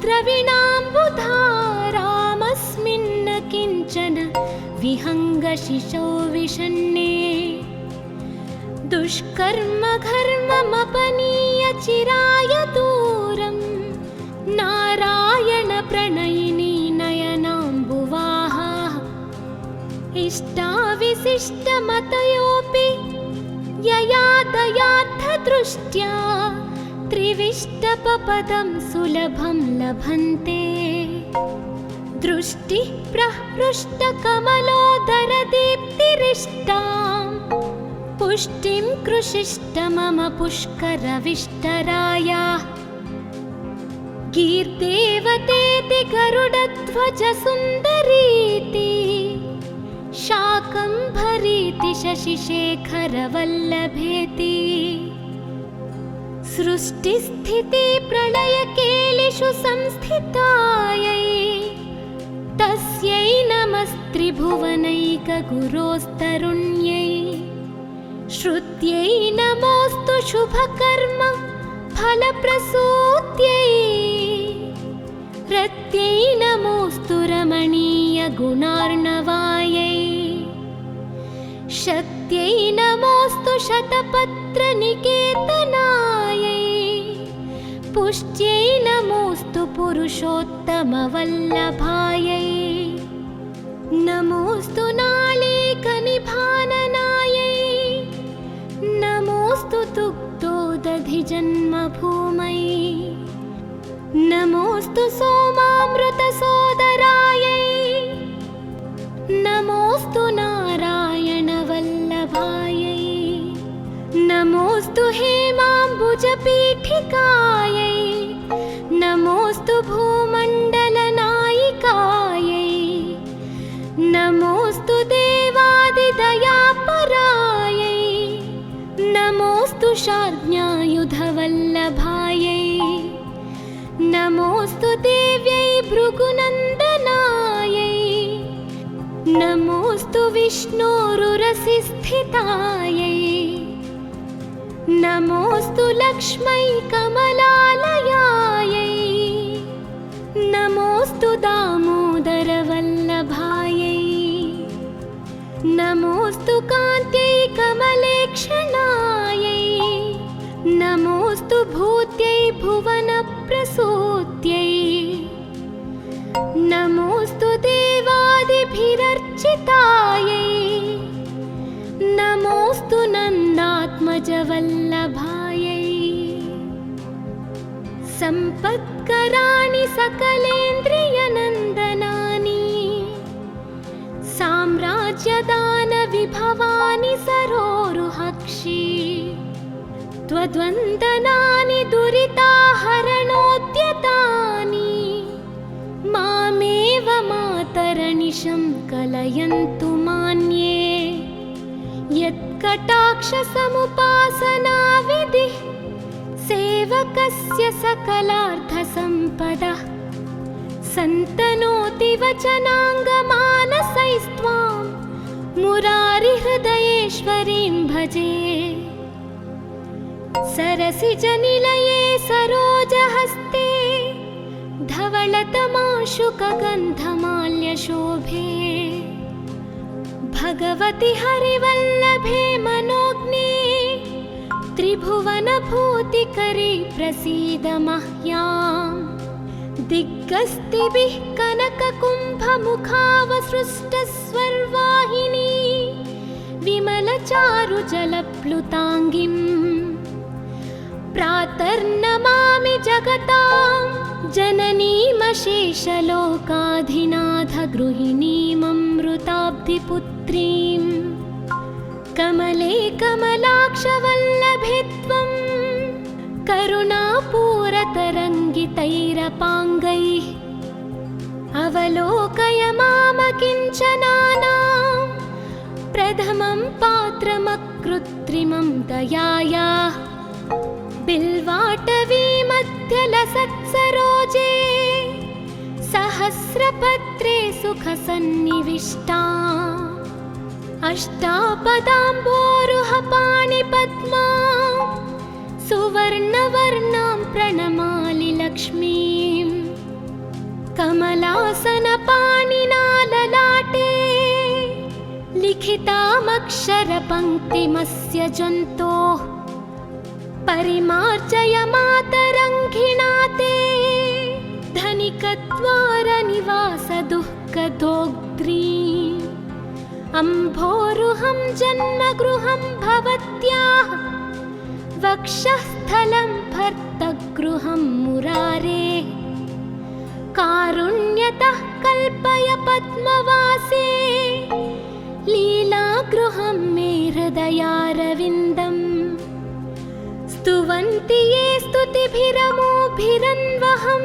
द्रविणाम्बुधारामस्मिन्न किञ्चन विहङ्गशिशौ विषण्णे दुष्कर्म घर्ममपनीय चिराय दूरं नारायण प्रणयिनी नयनाम्बुवाहा इष्टाविशिष्टमतयोऽपि यया दयार्थदृष्ट्या त्रिविष्टपपदं सुलभं लभन्ते दृष्टिः प्रहृष्टकमलोदरदीप्तिरिष्टां पुष्टिं कृषिष्ट मम पुष्करविष्टराया गीर्देवतेति गरुडध्वजसुन्दरीति शाकम्भरीति शशिशेखरवल्लभेति सृष्टिस्थितिप्रलयकेलिषु संस्थितायै तस्यै नमस्त्रिभुवनैकगुरोस्तरुण्यै श्रुत्यै नमोऽस्तु शुभकर्म फलप्रसूत्यै रत्यै नमोऽस्तु रमणीयगुणार्णवायै शक्त्यै नमोऽस्तु शतपत्रनिकेतनायै पुष्ट्यै नमोऽस्तु पुरुषोत्तमवल्लभायै नमोऽस्तु नालीकनिभाननायै नमोऽस्तु दुग्धोदधिजन्मभूमयै नमोऽस्तु सोमामृतसोदरायै नमोऽस्तु नारायणवल्लभायै नमोऽस्तु हेमाम्बुजपीठिकायै नमोऽस्तु भूमण्डलनायिकायै नमोऽस्तु देवादिदयापरायै नमोऽस्तु शार्ङ्ग्यायुधवल्लभायै नमोऽस्तु देव्यै भृगुनन्दनायै नमोऽस्तु विष्णोरुरसिस्थितायै नमोऽस्तु लक्ष्मै कमलालयायै नमोऽस्तु दामोदरवल्लभायै नमोऽस्तु कान्त्यै कमलेक्षणायै नमोऽस्तु भूत्यै भुवनप्रसूत्यै नमोऽस्तु देवादिभिरर्चितायै नमोऽस्तु नन्दात्मजवल्लभायै सम्पत्कराणि सकलेन्द्रियनन्दनानि साम्राज्य राज्यदानविभवानि सरोरुहक्षी त्वद्वन्दनानि दुरिताहरणोद्यतानि मामेव मातरनिशं कलयन्तु मान्ये यत्कटाक्षसमुपासनाविधिः सेवकस्य सकलार्थसम्पदः सन्तनोति वचनाङ्गमानसैस्त्वां मुरारिहृदयेश्वरीं भजे सरसिजनिलये सरोजहस्ते धवलतमाशुकगन्धमाल्यशोभे भगवति हरिवल्लभे मनोज्ञे त्रिभुवनभूतिकरी प्रसीद मह्याम् दिग्गस्तिभिः कनककुम्भमुखावसृष्टस्वर्वाहिनी विमलचारुजलप्लुताङ्गीं प्रातर्नमामि जगतां जननीमशेषलोकाधिनाथगृहिणीममृताब्धिपुत्रीं कमले कमलाक्षवल्लभे त्वं करुणापूरतरङ्गितैरपाङ्गैः अवलोकय मामकिञ्चनानां प्रथमं पात्रमकृत्रिमं दयायाः बिल्वाटवीमध्यलसत्सरोजे सहस्रपत्रे सुखसन्निविष्टा अष्टापदाम्बोरुहपाणिपद्मा सुवर्णवर्णां प्रणमामि लक्ष्मीम् कमलासनपाणिना ललाटे लिखितामक्षरपङ्क्तिमस्य जन्तोः परिमार्जय मातरङ्घिणा ते धनिकद्वारनिवासदुःखदोग्ध्रीम् अम्भोरुहं जन्मगृहं भवत्याः वक्षःस्थलं भर्तगृहं मुरारे कारुण्यतः कल्पय पद्मवासे लीलागृहं मे हृदयारविन्दम् स्तुवन्ति ये स्तुतिभिरमोभिरन्वहं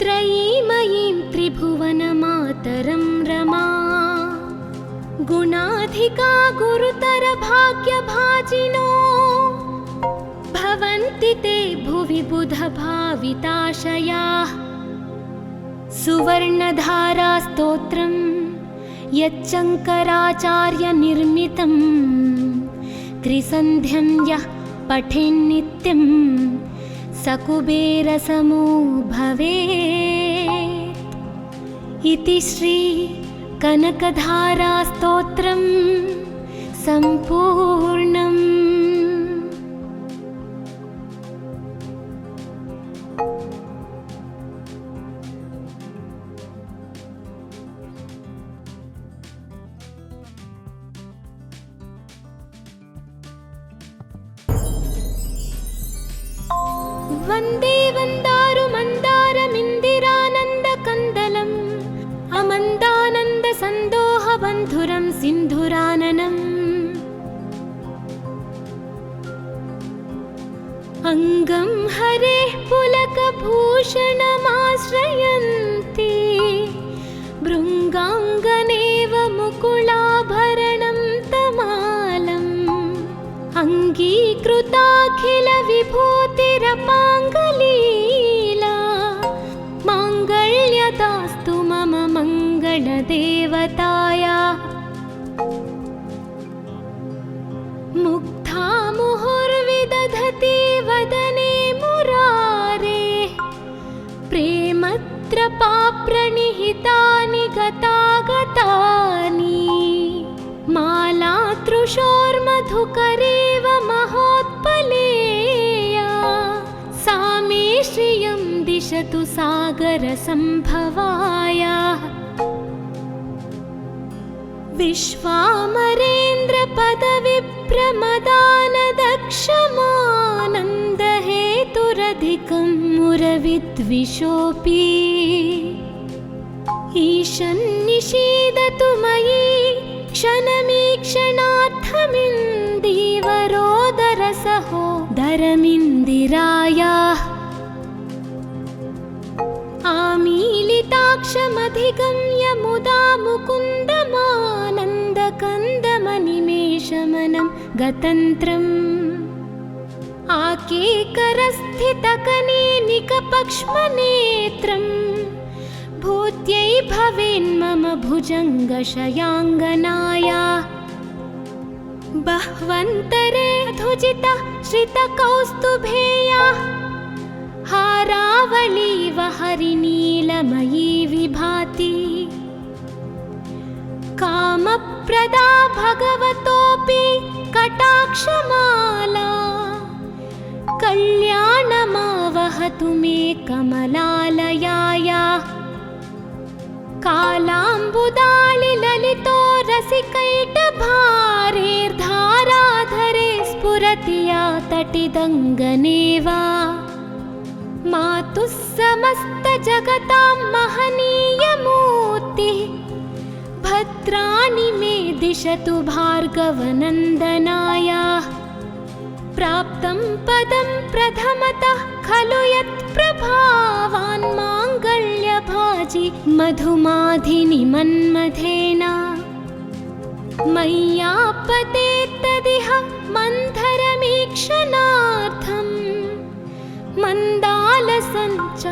त्रयीमयीं त्रिभुवनमातरं रमा गुणाधिका गुरुतरभाग्यभाजिनो भवन्ति ते भुवि बुधभाविताशयाः सुवर्णधारास्तोत्रं यच्चङ्कराचार्यनिर्मितं त्रिसन्ध्यं यः पठेन्नित्यं स कुबेरसमो भवेत् इति श्री कनकधारास्तोत्रं सम्पूर्णम्। वन्दे वन्दारुमन्दारमिन्दिरानन्दकन्दलम् अमन्दानन्दसन्दोहबन्धुरं सिन्धुराननम् अङ्गं हरेः पुलकभूषणमाश्रयन्ति भृङ्गाङ्गनेव मुकुलाभरणं तमालम् अङ्गीकृताखिलविभूतिरपाङ्गलीला माङ्गल्यदास्तु मम मङ्गलदेवतायाः मुग्धा मुहुर्विदधति वदने मुरारेः प्रेमत्रपाप्रणिहितानि गतागतानि मालातृशोर्मधुकरेव महोत्पलेया सा मे श्रियं दिशतु सागरसम्भवायाः विश्वामरेन्द्रपदविभ्रमदानदक्षमानन्दहेतुरधिकं मुरविद्विषोऽपि ईशन्निषीदतु मयि क्षणमीक्षणार्थमिन्दीवरोदरसहोदरमिन्दिरायाः आमीलिताक्षमधिगम्य मुदा मुकुन्दमानन्दकन्दमनिमेषमनं गतन्त्रम् आकेकरस्थितकनेनिकपक्ष्मनेत्रम् भूत्यै भवेन्मम भुजङ्गशयाङ्गनाया बह्वन्तरे धुजिता श्रितकौस्तुभेया हारावलीव हरिनीलमयी विभाति कामप्रदा भगवतोऽपि कटाक्षमाला कल्याणमावहतु मे कमलालयाया कालाम्बुदालिललितो रसिकैटभारेर्धाराधरे स्फुरति या तटिदङ्गनेवा मातुः समस्तजगतां महनीयमूर्तिः भद्राणि मे दिशतु भार्गवनन्दनाया प्राप्तं पदं प्रथमतः खलु यत्प्रभावान् माङ्गल्यभाजि मधुमाधिनि मन्मथेन मय्यापतेत्तदिह मन्थरमीक्षणार्थम् मन्दालसञ्च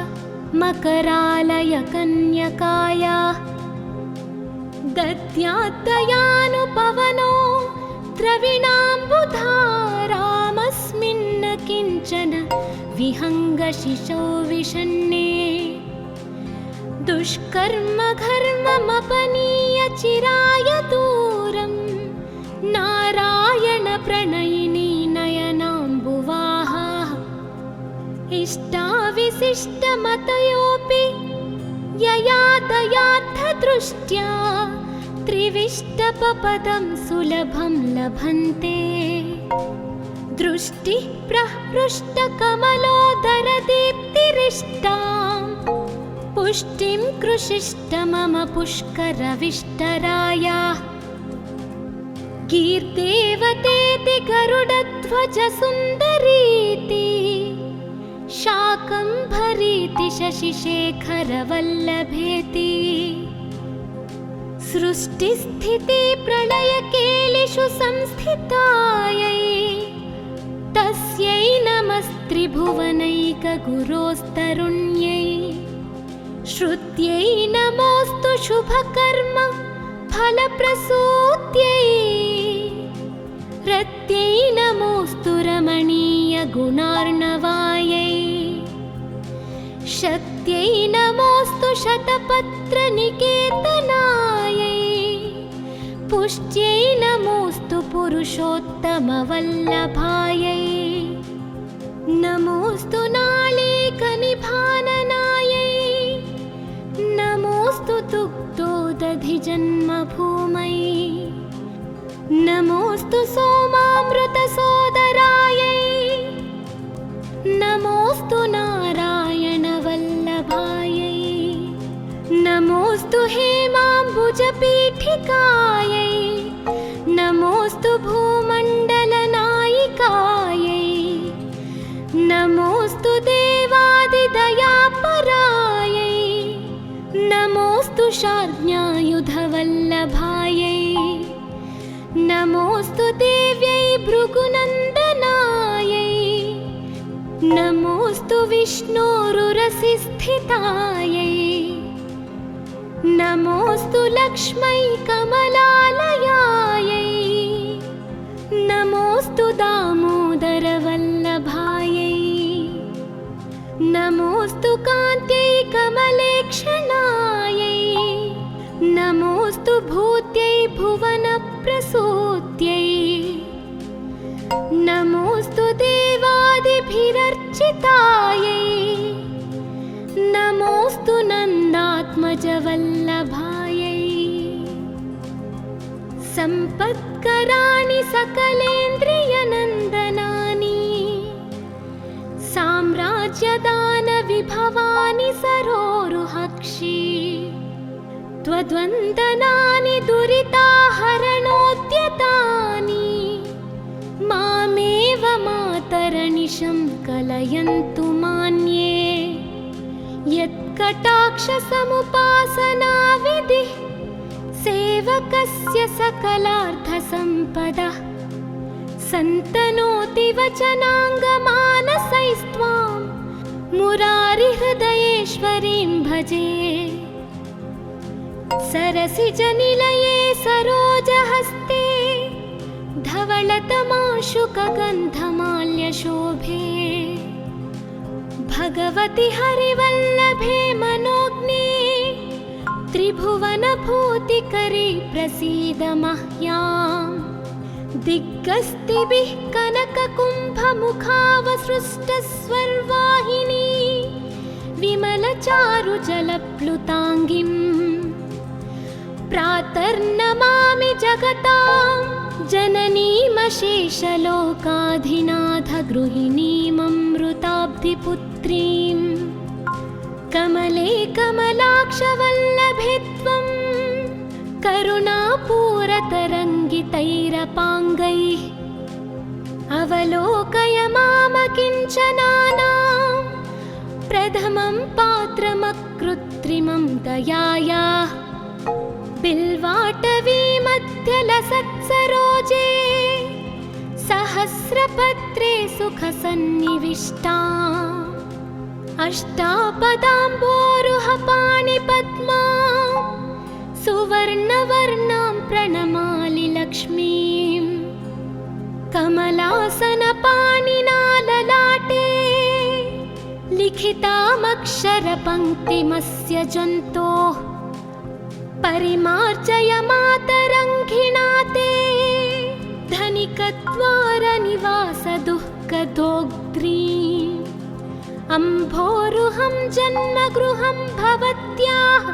मकरालय कन्यकाया दद्याद्दयानुपवनो द्रविणाम्बुधारामस्मिन्न किञ्चन विहङ्गशिशौ विषण्णे दुष्कर्म घर्ममपनीय चिराय दूरं नारायण प्रणयिनी नयनाम्बुवाहा इष्टाविशिष्टमतयोऽपि यया दयार्थदृष्ट्या त्रिविष्टपपदं सुलभं लभन्ते दृष्टिः प्रहृष्टकमलोदरदीप्तिरिष्टां पुष्टिं कृषिष्ट मम पुष्करविष्टराया कीर्देवतेति गरुडध्वजसुन्दरीति शाकम्भरीति शशिशेखरवल्लभेति सृष्टिस्थिति प्रलयकेलिषु संस्थितायै तस्यै नमस्त्रिभुवनैकगुरोस्तरुण्यै श्रुत्यै नमोऽस्तु शुभकर्म फलप्रसूत्यै रत्यै नमोऽस्तु रमणीयगुणार्णवायै शक्त्यै नमोऽस्तु शतपत्रनिकेतनायै पुष्ट्यै नमोऽस्तु पुरुषोत्तमवल्लभायै नमोऽस्तु नालीकनिभाननायै नमोऽस्तु दुग्धोदधिजन्मभूमै नमोऽस्तु सोमामृतसोदरायै नमोऽस्तु नारायणवल्लभायै नमोऽस्तु हेमाम्बुजपीठिकायै नमोऽस्तु भूमण्डलनायिकायै नमोऽस्तु देवादिदयापरायै नमोऽस्तु शार्ङ्ग्यायुधवल्लभायै नमोऽस्तु देव्यै भृगुनन्दनायै नमोऽस्तु विष्णोरुरसिस्थितायै नमोऽस्तु लक्ष्मै कमलालयायै नमोऽस्तु दामोदरवल्लभायै नमोऽस्तु कान्त्यै कमलेक्षणायै नमोऽस्तु भूत्यै भुवनप्रसूत्यै नमोऽस्तु देवादिभिरर्चितायै नमोऽस्तु नन्दात्मजवल्लभायै सम्पत्कराणि सकलेन्द्रियनन्दनानि साम्राज्यदानविभवानि सरोरुहक्षि त्वद्वन्दनानि दुरिताहरणोद्यतानि मामेव मातरनिशं कलयन्तु मान्ये यत्कटाक्षसमुपासनाविधिः सेवकस्य सकलार्थसम्पदः सन्तनोति वचनाङ्गमानसैस्त्वां मुरारिहृदयेश्वरीं भजे। सरसिजनिलये सरोजहस्ते धवलतमाशुकगन्धमाल्यशोभे भगवति हरिवल्लभे मनोज्ञे त्रिभुवनभूतिकरी प्रसीद मह्याम्। दिग्गस्तिभिः कनककुम्भमुखावसृष्टस्वर्वाहिनी विमलचारुजलप्लुताङ्गीं प्रातर्नमामि जगतां जननीमशेषलोकाधिनाथगृहिणीममृताब्धिपुत्रीं। कमले कमलाक्षवल्लभे त्वं करुणापूरतरङ्गितैरपाङ्गैः अवलोकय मामकिञ्चनानां प्रथमं पात्रमकृत्रिमं दयायाः। बिल्वाटवीमध्यलसत्सरोजे सहस्रपत्रे सुखसन्निविष्टा अष्टापदाम्बोरुहपाणिपद्मा सुवर्णवर्णां प्रणमामि लक्ष्मीं। कमलासनपाणिना ललाटे लिखितामक्षरपङ्क्तिमस्य जन्तोः परिमार्जय मातरङ्घिणा ते धनिकद्वारनिवासदुःखदोग्ध्रीम्। अम्भोरुहं जन्मगृहं भवत्याः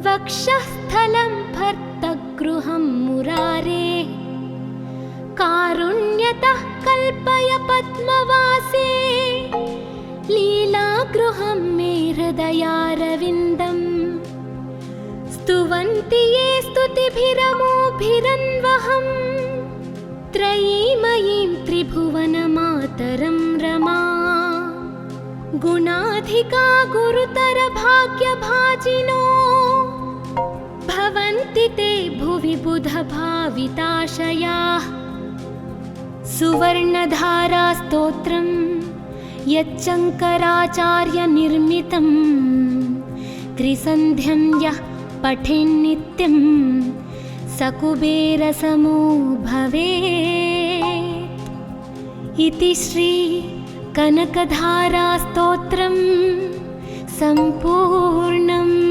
वक्षःस्थलं भर्तगृहं मुरारेः। कारुण्यतः कल्पय पद्मवासे लीलागृहं मे हृदयारविन्दम्। स्तुवन्ति ये स्तुतिभिरमोभिरन्वहं त्रयीमयीं त्रिभुवनमातरं रमा। गुणाधिका गुरुतरभाग्यभाजिनो भवन्ति ते भुवि बुधभाविताशयाः। सुवर्णधारास्तोत्रं यच्चङ्कराचार्यनिर्मितं त्रिसन्ध्यं यः पठेन्नित्यं स कुबेरसमो भवेत्। इति श्री कनकधारास्तोत्रं सम्पूर्णम्।